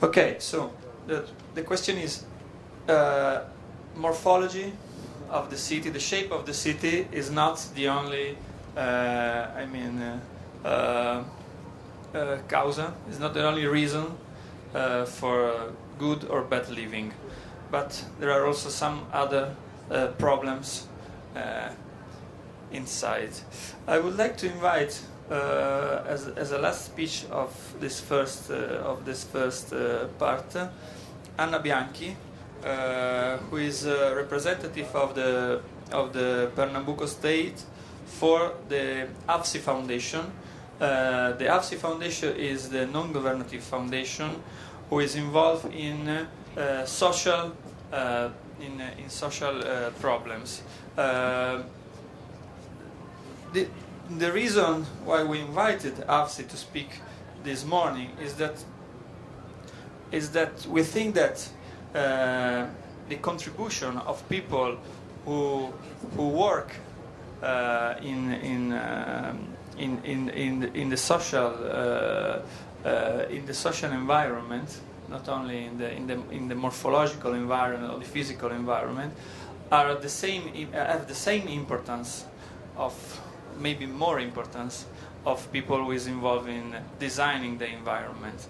Okay, so the question is, morphology of the city, the shape of the city is not the only, causa, is not the only reason for good or bad living, but there are also some other problems inside. I would like to invite, as a last speech of this first part, Anna Bianchi, who is a representative of the Pernambuco State for the AFSI Foundation. The AFSI Foundation is the non-governative foundation who is involved in social problems. The reason why we invited AFSI to speak this morning is that we think that the contribution of people who work in the social environment, not only in the morphological environment or the physical environment, have the same importance, of maybe more importance, of people who is involved in designing the environment.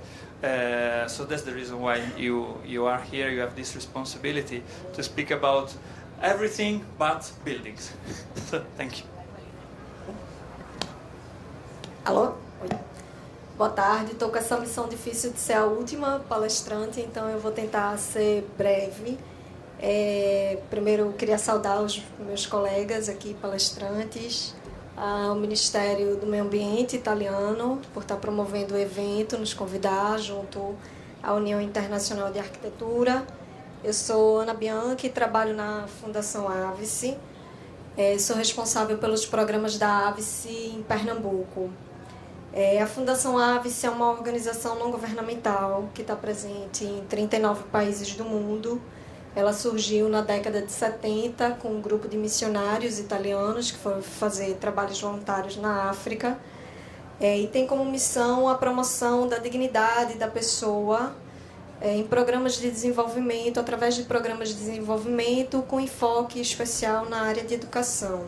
So that's the reason why you are here. You have this responsibility to speak about everything but buildings. So, thank you. Alô? Oi. Boa tarde. Estou com essa missão difícil de ser a última palestrante, então eu vou tentar ser breve. Primeiro, eu queria saudar os meus colegas aqui, palestrantes, ao Ministério do Meio Ambiente italiano, por estar promovendo o evento, nos convidar, junto à União Internacional de Arquitetura. Eu sou Ana Bianchi, trabalho na Fundação AVSI. Sou responsável pelos programas da AVSI em Pernambuco. A Fundação AVSI é uma organização não governamental que está presente em 39 países do mundo. Ela surgiu na década de 70 com um grupo de missionários italianos que foram fazer trabalhos voluntários na África, e tem como missão a promoção da dignidade da pessoa em programas de desenvolvimento, através de programas de desenvolvimento com enfoque especial na área de educação.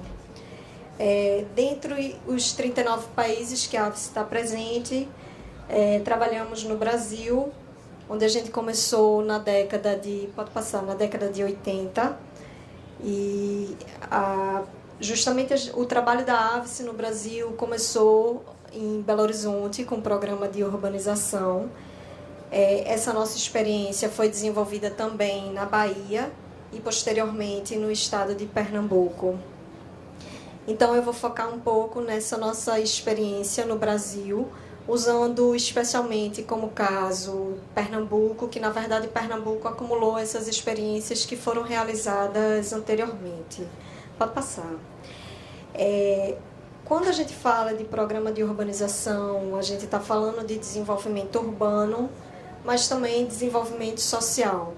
Dentre os 39 países que a AVSI está presente, trabalhamos no Brasil, onde a gente começou na década de 80, e justamente o trabalho da AVSI no Brasil começou em Belo Horizonte com um programa de urbanização. Essa nossa experiência foi desenvolvida também na Bahia e posteriormente no estado de Pernambuco. Então eu vou focar um pouco nessa nossa experiência no Brasil, usando especialmente como caso Pernambuco, que na verdade Pernambuco acumulou essas experiências que foram realizadas anteriormente. Pode passar. Quando a gente fala de programa de urbanização, a gente está falando de desenvolvimento urbano, mas também desenvolvimento social.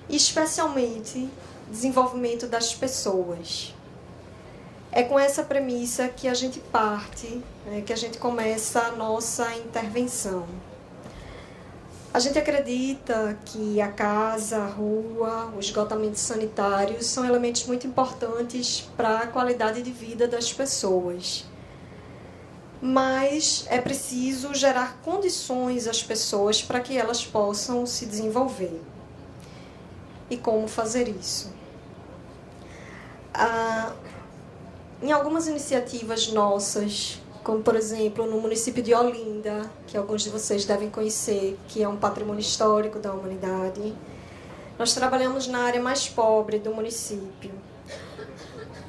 Especialmente desenvolvimento das pessoas. É com essa premissa que a gente parte, que a gente começa a nossa intervenção. A gente acredita que a casa, a rua, o esgotamento sanitário são elementos muito importantes para a qualidade de vida das pessoas. Mas é preciso gerar condições às pessoas para que elas possam se desenvolver. E como fazer isso? Em algumas iniciativas nossas, como por exemplo no município de Olinda, que alguns de vocês devem conhecer, que é um patrimônio histórico da humanidade, nós trabalhamos na área mais pobre do município.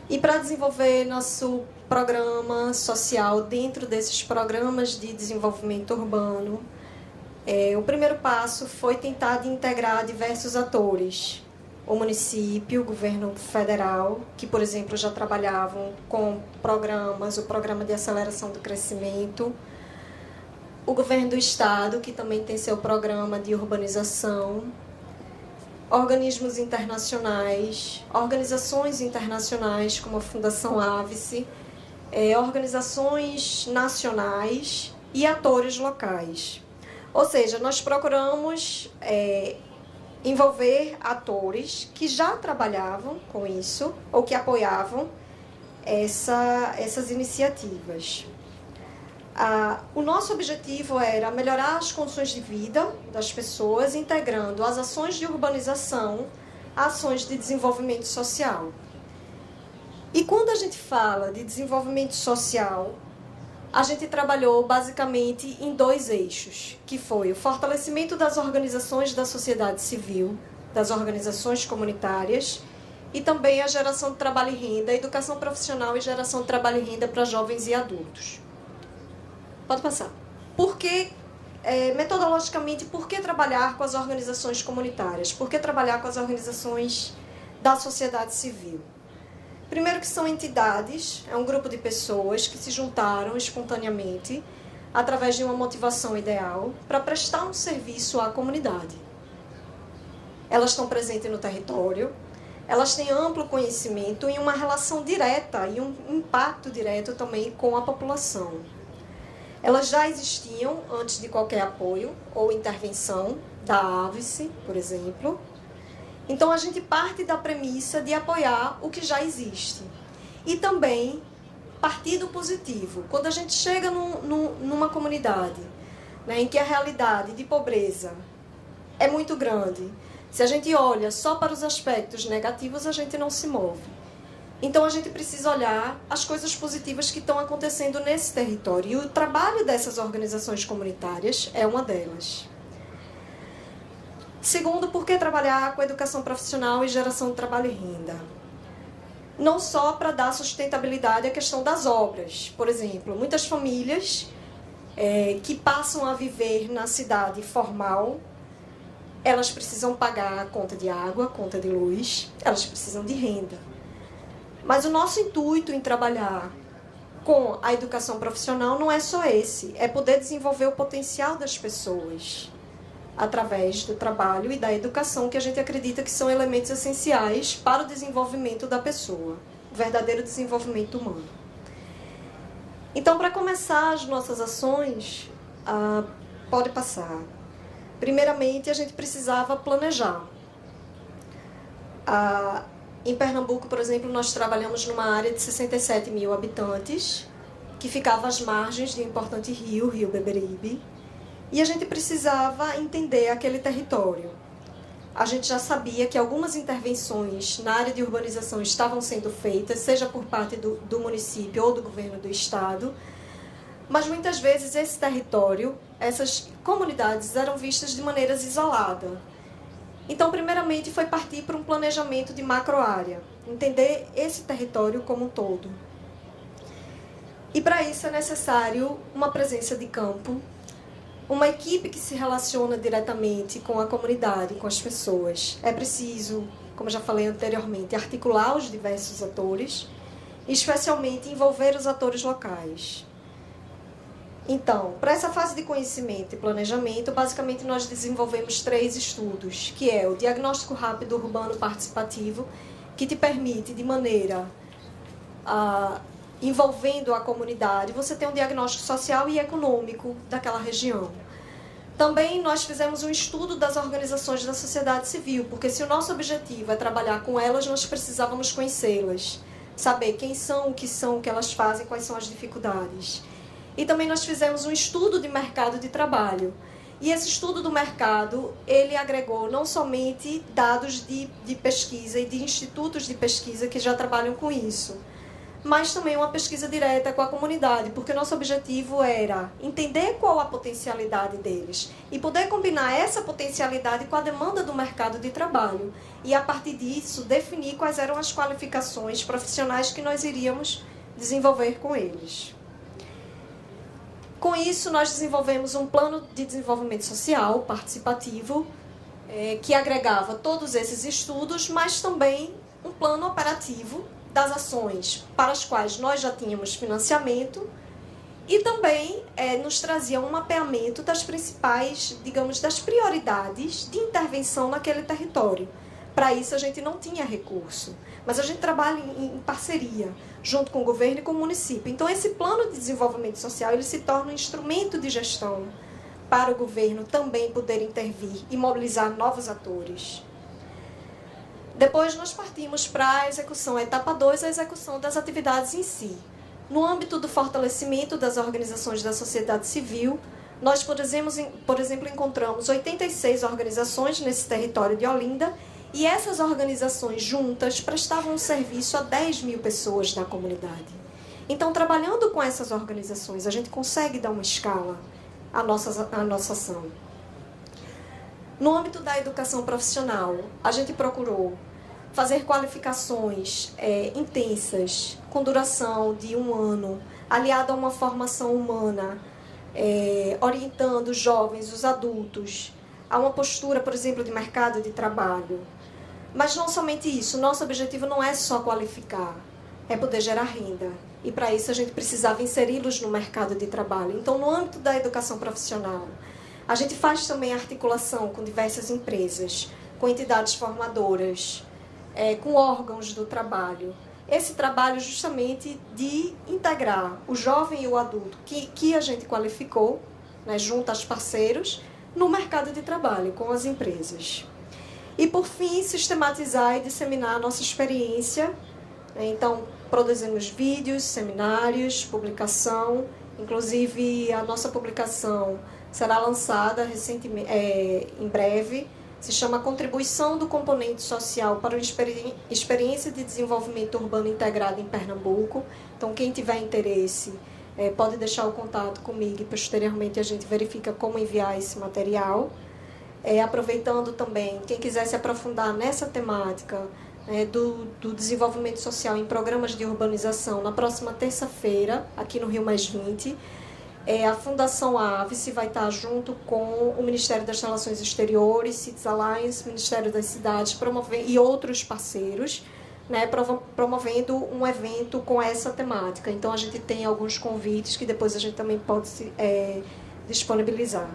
E para desenvolver nosso programa social dentro desses programas de desenvolvimento urbano, o primeiro passo foi tentar integrar diversos atores. O município, o governo federal, que, por exemplo, já trabalhavam com programas, o Programa de Aceleração do Crescimento, o governo do estado, que também tem seu programa de urbanização, organismos internacionais, organizações internacionais como a Fundação AVSI, organizações nacionais e atores locais. Ou seja, nós procuramos envolver atores que já trabalhavam com isso ou que apoiavam essas iniciativas. O nosso objetivo era melhorar as condições de vida das pessoas, integrando as ações de urbanização a ações de desenvolvimento social. E quando a gente fala de desenvolvimento social, a gente trabalhou basicamente em 2 eixos, que foi o fortalecimento das organizações da sociedade civil, das organizações comunitárias, e também a geração de trabalho e renda, educação profissional e geração de trabalho e renda para jovens e adultos. Pode passar. Metodologicamente, por que trabalhar com as organizações comunitárias? Por que trabalhar com as organizações da sociedade civil? Primeiro que são entidades, é um grupo de pessoas que se juntaram espontaneamente, através de uma motivação ideal, para prestar um serviço à comunidade. Elas estão presentes no território, elas têm amplo conhecimento e uma relação direta e um impacto direto também com a população. Elas já existiam antes de qualquer apoio ou intervenção da AVES, por exemplo. Então, a gente parte da premissa de apoiar o que já existe. E também partir do positivo. Quando a gente chega numa comunidade, né, em que a realidade de pobreza é muito grande, se a gente olha só para os aspectos negativos, a gente não se move. Então, a gente precisa olhar as coisas positivas que estão acontecendo nesse território. E o trabalho dessas organizações comunitárias é uma delas. Segundo, por que trabalhar com educação profissional e geração de trabalho e renda? Não só para dar sustentabilidade à questão das obras. Por exemplo, muitas famílias que passam a viver na cidade formal, elas precisam pagar a conta de água, conta de luz, elas precisam de renda. Mas o nosso intuito em trabalhar com a educação profissional não é só esse, é poder desenvolver o potencial das pessoas através do trabalho e da educação, que a gente acredita que são elementos essenciais para o desenvolvimento da pessoa, o verdadeiro desenvolvimento humano. Então, para começar as nossas ações, pode passar. Primeiramente, a gente precisava planejar. Em Pernambuco, por exemplo, nós trabalhamos numa área de 67 mil habitantes, que ficava às margens de um importante rio, Rio Beberibe, e a gente precisava entender aquele território. A gente já sabia que algumas intervenções na área de urbanização estavam sendo feitas, seja por parte do município ou do governo do estado, mas muitas vezes esse território, essas comunidades eram vistas de maneiras isoladas. Então, primeiramente, foi partir para um planejamento de macroárea, entender esse território como um todo. E para isso é necessário uma presença de campo, uma equipe que se relaciona diretamente com a comunidade, com as pessoas. É preciso, como já falei anteriormente, articular os diversos atores, especialmente envolver os atores locais. Então, para essa fase de conhecimento e planejamento, basicamente nós desenvolvemos 3 estudos, que é o diagnóstico rápido urbano participativo, que te permite, de maneira envolvendo a comunidade, você ter um diagnóstico social e econômico daquela região. Também nós fizemos um estudo das organizações da sociedade civil, porque se o nosso objetivo é trabalhar com elas, nós precisávamos conhecê-las, saber quem são, o que elas fazem, quais são as dificuldades. E também nós fizemos um estudo de mercado de trabalho. E esse estudo do mercado, ele agregou não somente dados de pesquisa e de institutos de pesquisa que já trabalham com isso, mas também uma pesquisa direta com a comunidade, porque nosso objetivo era entender qual a potencialidade deles e poder combinar essa potencialidade com a demanda do mercado de trabalho. E, a partir disso, definir quais eram as qualificações profissionais que nós iríamos desenvolver com eles. Com isso, nós desenvolvemos um plano de desenvolvimento social participativo que agregava todos esses estudos, mas também um plano operativo das ações para as quais nós já tínhamos financiamento e também nos trazia um mapeamento das principais, digamos, das prioridades de intervenção naquele território. Para isso, a gente não tinha recurso, mas a gente trabalha em parceria, junto com o governo e com o município. Então, esse plano de desenvolvimento social ele se torna um instrumento de gestão para o governo também poder intervir e mobilizar novos atores. Depois nós partimos para a execução, a etapa 2, a execução das atividades em si. No âmbito do fortalecimento das organizações da sociedade civil, nós, por exemplo, encontramos 86 organizações nesse território de Olinda, e essas organizações juntas prestavam um serviço a 10 mil pessoas da comunidade. Então, trabalhando com essas organizações, a gente consegue dar uma escala à nossa ação. No âmbito da educação profissional, a gente procurou fazer qualificações intensas, com duração de 1 ano, aliada a uma formação humana, orientando os jovens, os adultos, a uma postura, por exemplo, de mercado de trabalho. Mas não somente isso, nosso objetivo não é só qualificar, é poder gerar renda. E para isso a gente precisava inseri-los no mercado de trabalho. Então, no âmbito da educação profissional, a gente faz também articulação com diversas empresas, com entidades formadoras, com órgãos do trabalho. Esse trabalho justamente de integrar o jovem e o adulto que a gente qualificou, né, junto aos parceiros, no mercado de trabalho, com as empresas. E, por fim, sistematizar e disseminar a nossa experiência. Então, produzimos vídeos, seminários, publicação. Inclusive, a nossa publicação será lançada em breve. Se chama Contribuição do Componente Social para uma Experiência de Desenvolvimento Urbano Integrado em Pernambuco. Então, quem tiver interesse, pode deixar o contato comigo e, posteriormente, a gente verifica como enviar esse material. Aproveitando também, quem quiser se aprofundar nessa temática do desenvolvimento social em programas de urbanização, na próxima terça-feira, aqui no Rio Mais 20, a Fundação AVES vai estar junto com o Ministério das Relações Exteriores, Cities Alliance, Ministério das Cidades e outros parceiros, né, promovendo um evento com essa temática. Então, a gente tem alguns convites que depois a gente também pode disponibilizar.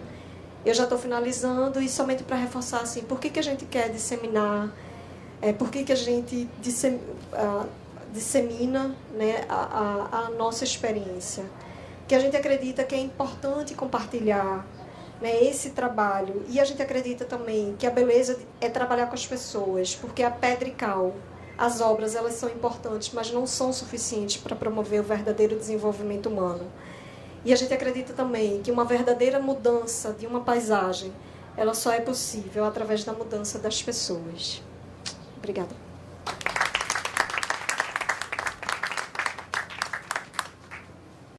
Eu já estou finalizando e somente para reforçar assim, por que a gente quer disseminar, por que a gente dissemina, né, a nossa experiência. Que a gente acredita que é importante compartilhar, né, esse trabalho. E a gente acredita também que a beleza é trabalhar com as pessoas, porque a pedra e cal, as obras, elas são importantes, mas não são suficientes para promover o verdadeiro desenvolvimento humano. E a gente acredita também que uma verdadeira mudança de uma paisagem, ela só é possível através da mudança das pessoas. Obrigada.